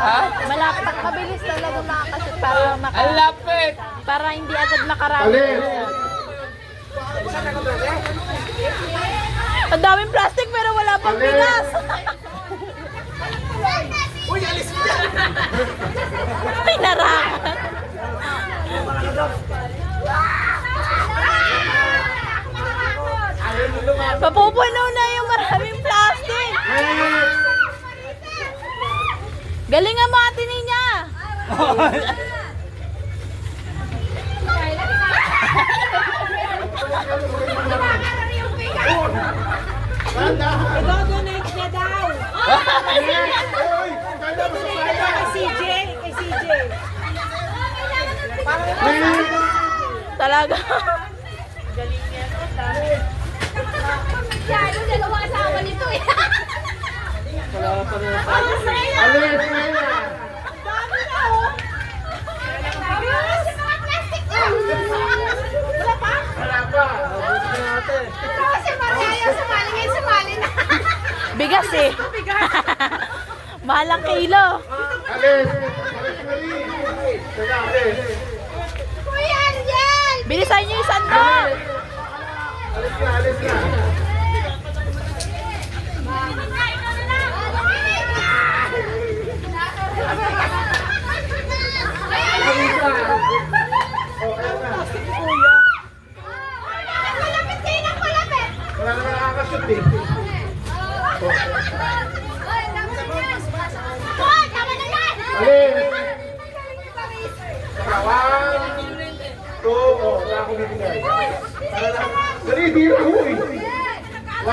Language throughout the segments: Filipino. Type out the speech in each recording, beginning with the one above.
Ha? Malapit, mabilis talaga makakashoot para Ang lapit! para hindi agad makarami. Alis! Ang daming plastic pero wala pang Alis! bigas. Uy, alis mo! Pinarangan. Papupuno na yung maraming plastic. Galingan mo ate niya. I-donate niya daw. Kay CJ. Kay CJ. Talaga. Yan, yung dalawa asawa nito eh. Alis! Dami na oh. Kasi mga plastic na. Wala pa? Wala pa! Abusin natin! Kasi Maria, sumali ngayon, sumali na. Bigas eh. Mahalang kilo. Alis! Alis na rin! Teka, alis! Kuya Ariel! Bilisan niyo yung sandok. Alis na! Alis na! Alis na! Oh, ayan na! Malapit kayo ng malapit. Wala naman nakakashoot eh! Hoy, tama na yan! Alis! Saka, 1, 2, oh, wala akong bibigay. Dali, di na, huy! 1,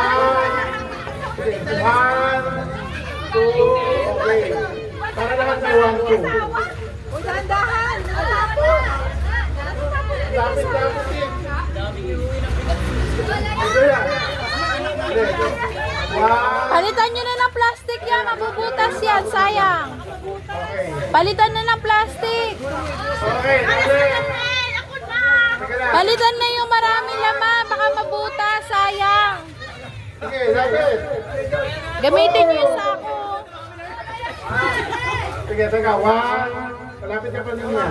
2, okay. Para lahat may 1, 2. Uy, dahan-dahan. Lapit, lapit din. Ito yan. Alis. 1, Palitan niyo na ng plastic yan. Mabubutas yan. Sayang. okay. Palitan na ng plastic. Okay, alis. Teka lang. Palitan na yung maraming laman. Baka mabutas. Sayang. Sige, lapit. Gamitin niyo yung sako. Sige, teka. 1. Malapit ka pa niya.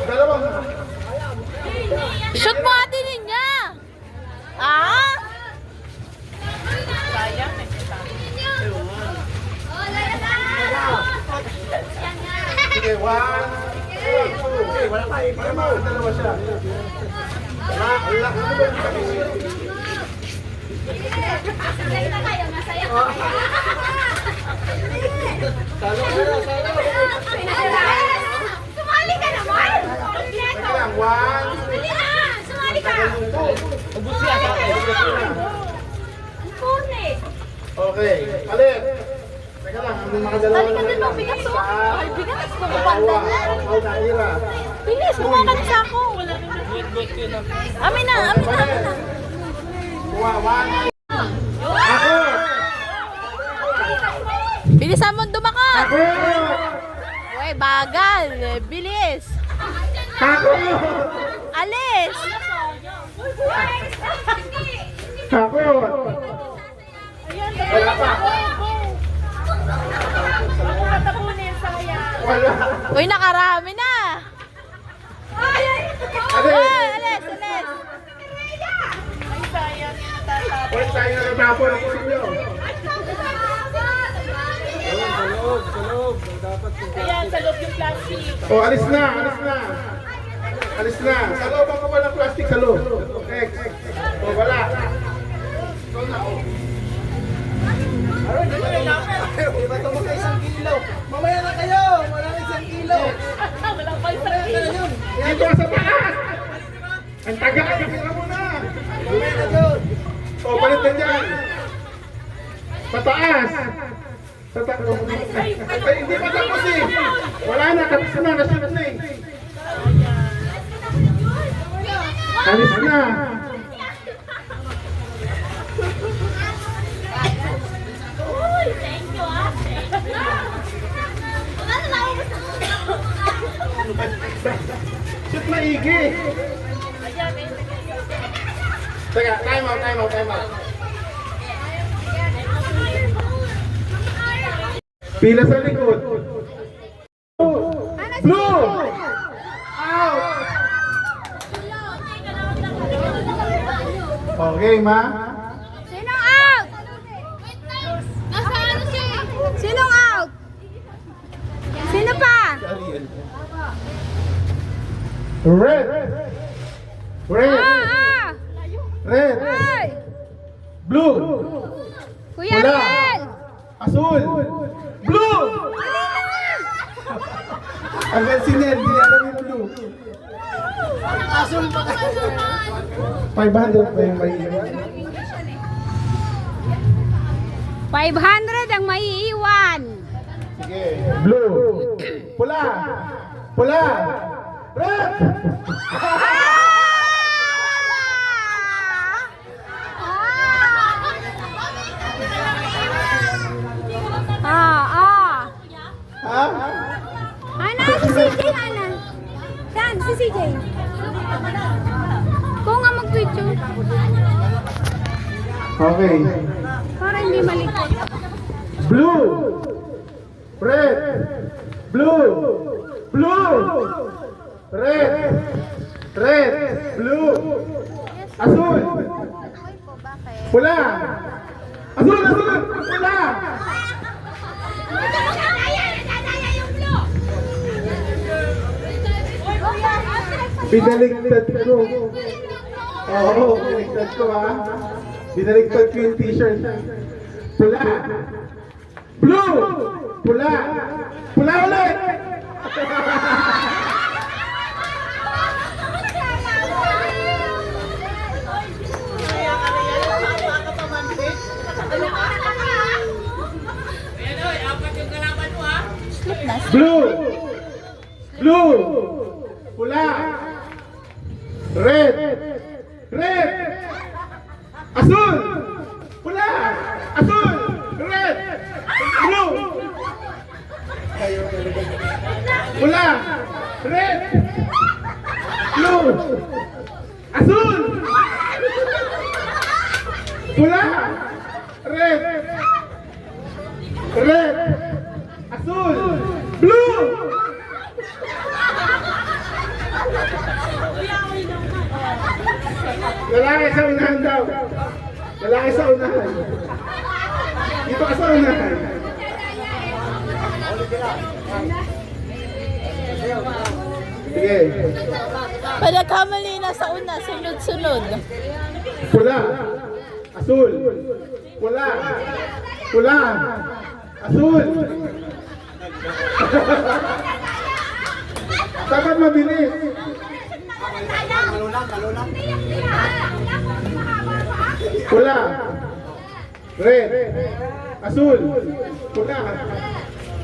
Dalawang. Shoot mo ate niya. Ah? Sige, 1, 2. Wala pa. Dalawa siya. Wala. Ano ba? Masaya na kayo, masaya na kayo. Salo ka na, salo. Sumali ka naman! Teka lang, 1. Dali na! Sumali ka! Ubus siya sa akin. Ang pune! Okay, palit. Teka lang, may mga dalawa Balik ka din mo. Bigas mo. Ay, bigas. Kumapanda na. Ako na, Ira. Bilis. Kumuha ka ng sako. Amin na. Amin na. Amin na. Kuha, 1. Ako! Bilisan mo dumakot. Ako! Uy, bagal. Bilis. Ako! Alis. Ako! Wala pa. Wala. Uy, nakarami na. Alis! Alis. Alis. Wala tayo na natapon ako sa inyo. Ayan, sa loob yung plastic. O, alis na, alis na. Alis na. Sa loob ako ba ng plastic sa loob? Next. O, wala. Ito na, o. Aron, di ba yung namin? Di ba ito mga 1 kilo? Mamaya na kayo! Walang 1 kilo! Walang pa isang kilo. Dito sa taas! Ang taga! Kapila mo na! Mamaya na doon! O, palit na dyan! Sa taas! Sa taas! Ay, hindi pa tapos eh! Wala na! Tapos na! Nasunod na eh! Alis na! Shoot maigi! Teka, time out, time out, time out. Pila sa likod. Blue! Out! Okay, ma? Sinong out? Nasa ano siya? Sinong out? Sino pa? Red! Red! Ah! Red! Ay! Blue! Kuya Pula! Riel! Asul! Blue! Hanggang si Ned, hindi alam yung blue. 500 ba yung may 500 ang maiiwan. Sige. Blue. Pula. Pula. Red. Ha? Ana, si CJ, Ana. Saan? Si CJ. Kung nga mag-picture. Okay. Para hindi malikot. Blue. Red. Blue. Blue. Red. Red. Blue. Asul. Pula. Asul, asul. Pula. Binaligtad ko. Oo, binaligtad ko ha. Binaligtad ko yung t-shirt. Pula. Blue. Pula. Pula ulit. Blue. Blue. Pula. Red. Red. Asul. Pula. Asul. Red. Blue. Pula. Red. Blue. Asul. Pula. Red. Red. Asul. Blue. Lalaki sa unahan daw. Lalaki sa unahan. Dito ka sa unahan. Sige. Pagkamali na sa una, sunod-sunod. Pula. Asul. Pula. Pula. Asul. Dapat mabilis. Pula. Red. Asul. Pula.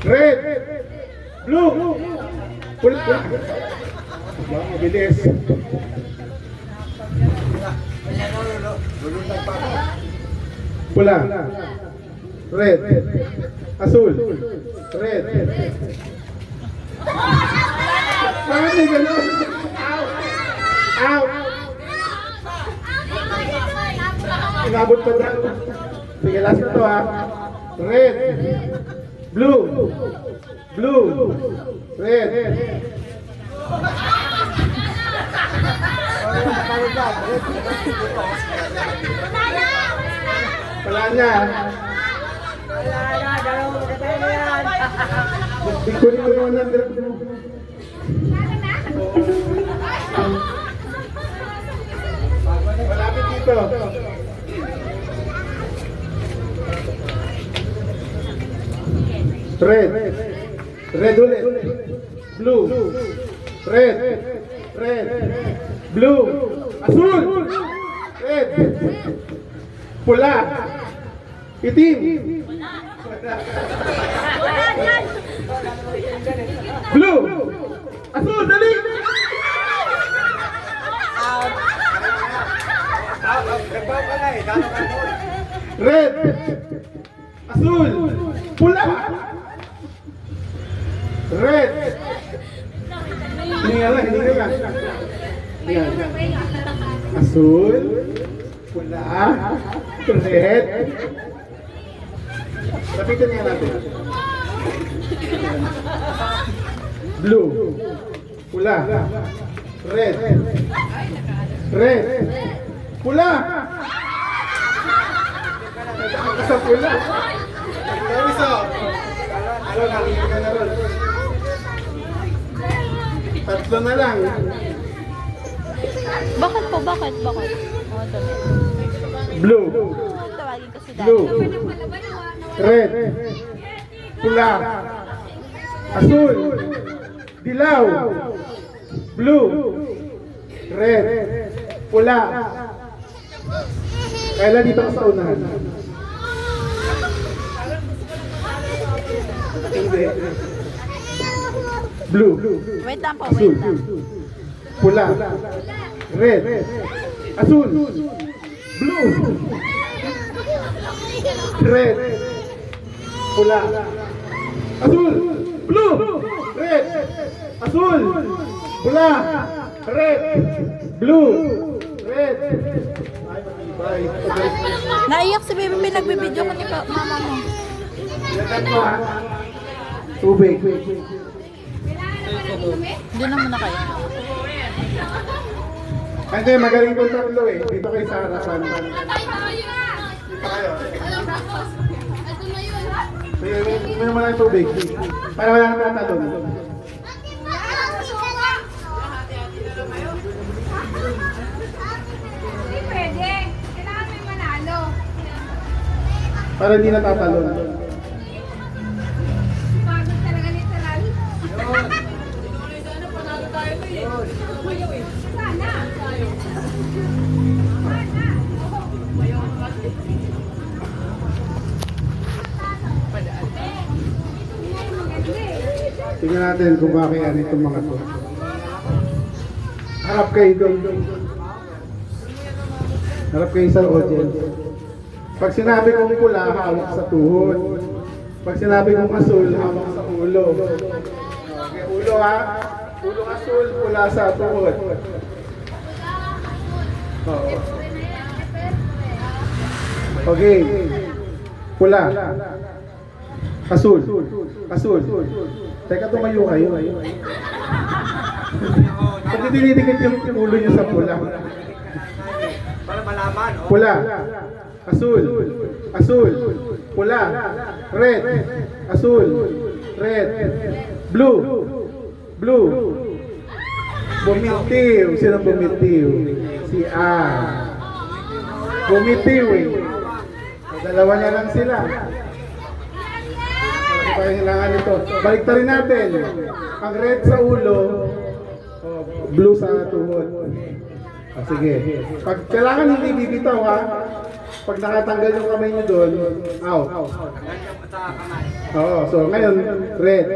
Red. Blue. Pula. Mabilis. Pula. Red. Asul. Red. Bakit may ganun? Out! Inabot pa daw. Sige, last na to ha. Red. Blue. Blue. Red. Wala na. Ikunin mo naman ang drag mo. Malapit dito. Red. Red ulit. Blue. Red. Red. Blue. Asul. Red. Pula. Itim. Blue. Asul, dali. Red. Asul. Pula. Red. Hindi nga lang, hindi nga lang. Yan. Asul. Pula. Red. Lapitan nga natin. Blue. Pula. Red. Red. Pula. Nagkaka sa pula. Nariso. Ano, nakikita ka na ron. Tatlo na lang. Bakit po? Bakit? Bakit? Oh, dami. Blue. Tawagin ko si Daddy. Blue. Red. Pula. Asul. Dilaw. Blue. Red. Pula. Kailan dito ka sa unahan? Hindi. Blue. Wait lang po, Asul. wait lang. Pula. Red. Asul. Blue. Red. Pula. Asul. Blue. Red. Asul. Pula. Red. Blue. Red. Ay, matibay. Naiyak si Baby, pinagbibideo ko ni mama mo. Lagyan mo, ha? Tubig. Doon na muna kayo. Hindi, magaling kong tatlo eh. Dito kayo sa harapan. Dito kayo. May naman ang tubig. Para wala nang tatalon. Hindi pwede. Kailangan may manalo. Para hindi natatalon. Pagod talaga literal. Sana. Tingnan natin kung bakit itong mga to. Harap kayo doon. Harap kayo sa audience. Pag sinabi kong pula, hawak sa tuhod. Pag sinabi kong asul, hawak sa ulo. Okay, ulo ha. Ulo asul, pula sa tuhod. Oo. Okay. Pula. Asul. Asul. Teka, tumayo kayo. Pag dinidikit yung ulo nyo sa pula. Para malaman, oh. Pula. Asul. Asul. Pula. Red. Asul. Red. Blue. Blue. Bumitiw. Sino bumitiw? Si A. Bumitiw eh. Dalawa na lang sila. Kailangan ito. Balik rin natin. Ang red sa ulo, blue sa tuhod. Sige. Pag kailangan hindi bibitaw ha. Pag nakatanggal yung kamay nyo doon, out. Oo, so ngayon, red.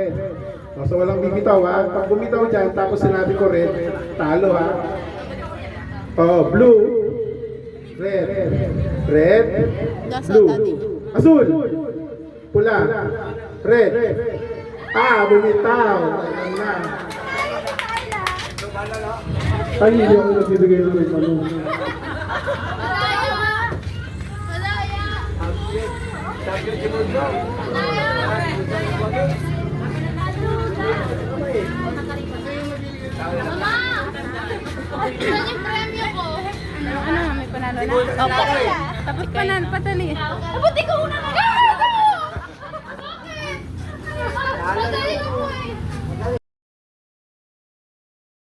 So walang bibitaw ha. Pag bumitaw dyan, tapos sinabi ko red, talo ha. Blue. Red. Red. Blue. Asul. Pula. Red. Bumitaw. Ayan na. Ay, hindi ako nagbibigay ng ano. Saan yung premyo ko? Ano, may panalo na? Opo. Tapos panalo, patali. Ba't ikaw una ka?